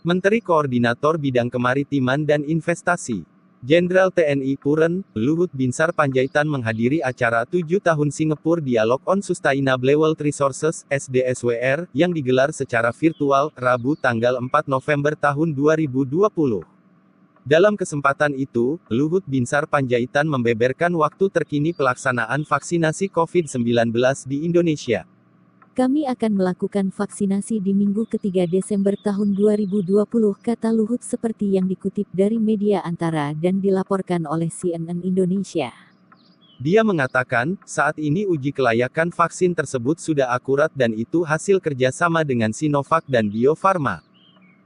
Menteri Koordinator Bidang Kemaritiman dan Investasi, Jenderal TNI Puren, Luhut Binsar Panjaitan menghadiri acara 7 tahun Singapore Dialogue on Sustainable World Resources, SDSWR, yang digelar secara virtual, Rabu tanggal 4 November tahun 2020. Dalam kesempatan itu, Luhut Binsar Panjaitan membeberkan waktu terkini pelaksanaan vaksinasi COVID-19 di Indonesia. Kami akan melakukan vaksinasi di minggu ketiga Desember tahun 2020, kata Luhut seperti yang dikutip dari media antara dan dilaporkan oleh CNN Indonesia. Dia mengatakan, saat ini uji kelayakan vaksin tersebut sudah akurat dan itu hasil kerjasama dengan Sinovac dan Bio Farma.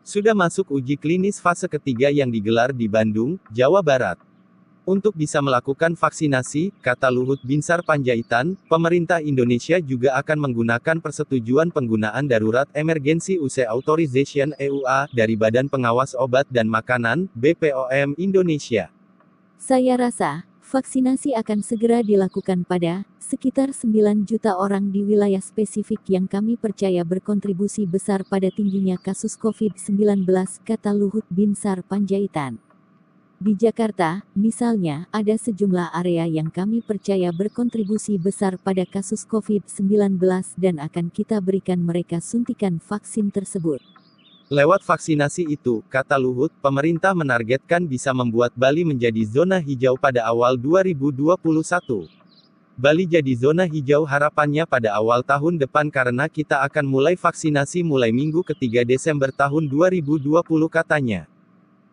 Sudah masuk uji klinis fase ketiga yang digelar di Bandung, Jawa Barat. Untuk bisa melakukan vaksinasi, kata Luhut Binsar Panjaitan, pemerintah Indonesia juga akan menggunakan persetujuan penggunaan darurat Emergency Use Authorization (EUA) dari Badan Pengawas Obat dan Makanan, BPOM Indonesia. Saya rasa, vaksinasi akan segera dilakukan pada sekitar 9 juta orang di wilayah spesifik yang kami percaya berkontribusi besar pada tingginya kasus COVID-19, kata Luhut Binsar Panjaitan. Di Jakarta, misalnya, ada sejumlah area yang kami percaya berkontribusi besar pada kasus COVID-19 dan akan kita berikan mereka suntikan vaksin tersebut. Lewat vaksinasi itu, kata Luhut, pemerintah menargetkan bisa membuat Bali menjadi zona hijau pada awal 2021. Bali jadi zona hijau harapannya pada awal tahun depan karena kita akan mulai vaksinasi mulai minggu ketiga Desember tahun 2020, katanya.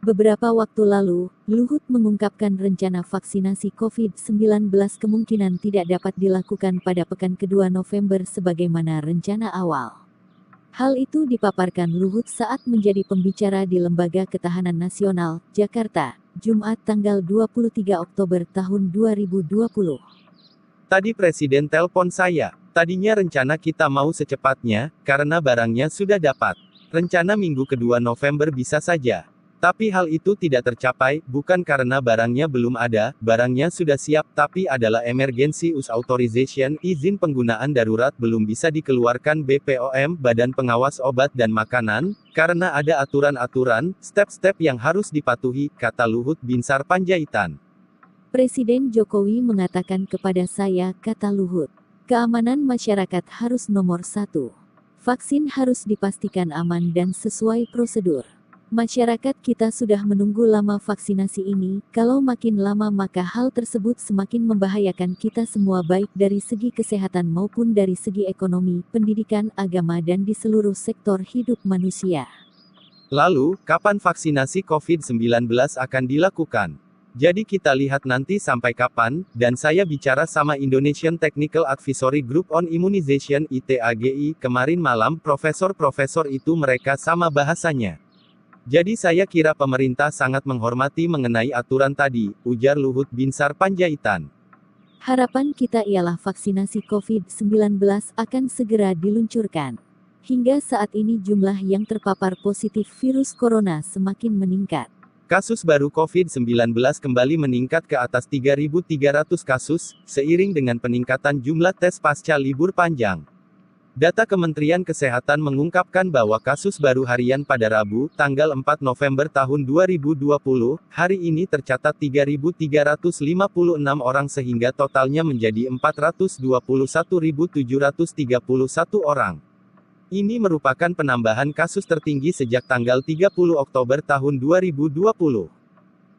Beberapa waktu lalu, Luhut mengungkapkan rencana vaksinasi COVID-19 kemungkinan tidak dapat dilakukan pada pekan kedua November sebagaimana rencana awal. Hal itu dipaparkan Luhut saat menjadi pembicara di Lembaga Ketahanan Nasional, Jakarta, Jumat tanggal 23 Oktober tahun 2020. Tadi Presiden telpon saya. Tadinya rencana kita mau secepatnya, karena barangnya sudah dapat. Rencana minggu kedua November bisa saja. Tapi hal itu tidak tercapai, bukan karena barangnya belum ada, barangnya sudah siap, tapi adalah Emergency Use Authorization, izin penggunaan darurat belum bisa dikeluarkan BPOM, Badan Pengawas Obat dan Makanan, karena ada aturan-aturan, step-step yang harus dipatuhi, kata Luhut Binsar Panjaitan. Presiden Jokowi mengatakan kepada saya, kata Luhut, keamanan masyarakat harus nomor 1. Vaksin harus dipastikan aman dan sesuai prosedur. Masyarakat kita sudah menunggu lama vaksinasi ini, kalau makin lama maka hal tersebut semakin membahayakan kita semua baik dari segi kesehatan maupun dari segi ekonomi, pendidikan, agama dan di seluruh sektor hidup manusia. Lalu, kapan vaksinasi COVID-19 akan dilakukan? Jadi kita lihat nanti sampai kapan, dan saya bicara sama Indonesian Technical Advisory Group on Immunization (ITAGI) kemarin malam, profesor-profesor itu mereka sama bahasanya. Jadi saya kira pemerintah sangat menghormati mengenai aturan tadi, ujar Luhut Binsar Panjaitan. Harapan kita ialah vaksinasi COVID-19 akan segera diluncurkan. Hingga saat ini jumlah yang terpapar positif virus corona semakin meningkat. Kasus baru COVID-19 kembali meningkat ke atas 3.300 kasus, seiring dengan peningkatan jumlah tes pasca libur panjang. Data Kementerian Kesehatan mengungkapkan bahwa kasus baru harian pada Rabu, tanggal 4 November tahun 2020, hari ini tercatat 3.356 orang sehingga totalnya menjadi 421.731 orang. Ini merupakan penambahan kasus tertinggi sejak tanggal 30 Oktober tahun 2020.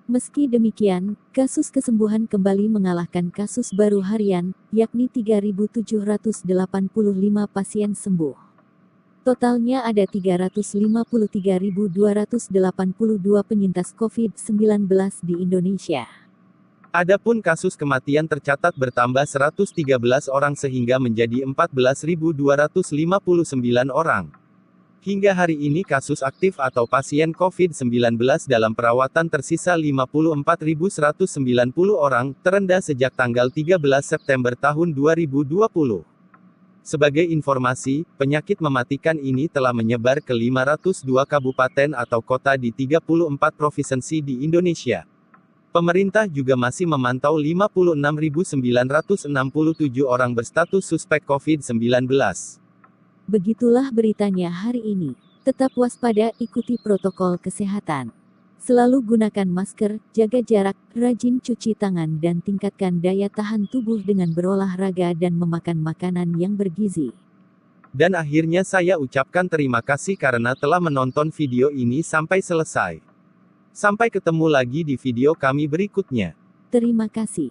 Meski demikian, kasus kesembuhan kembali mengalahkan kasus baru harian, yakni 3.785 pasien sembuh. Totalnya ada 353.282 penyintas COVID-19 di Indonesia. Adapun kasus kematian tercatat bertambah 113 orang sehingga menjadi 14.259 orang. Hingga hari ini kasus aktif atau pasien COVID-19 dalam perawatan tersisa 54.190 orang, terendah sejak tanggal 13 September tahun 2020. Sebagai informasi, penyakit mematikan ini telah menyebar ke 502 kabupaten atau kota di 34 provinsi di Indonesia. Pemerintah juga masih memantau 56.967 orang berstatus suspek COVID-19. Begitulah beritanya hari ini. Tetap waspada, ikuti protokol kesehatan. Selalu gunakan masker, jaga jarak, rajin cuci tangan dan tingkatkan daya tahan tubuh dengan berolahraga dan memakan makanan yang bergizi. Dan akhirnya saya ucapkan terima kasih karena telah menonton video ini sampai selesai. Sampai ketemu lagi di video kami berikutnya. Terima kasih.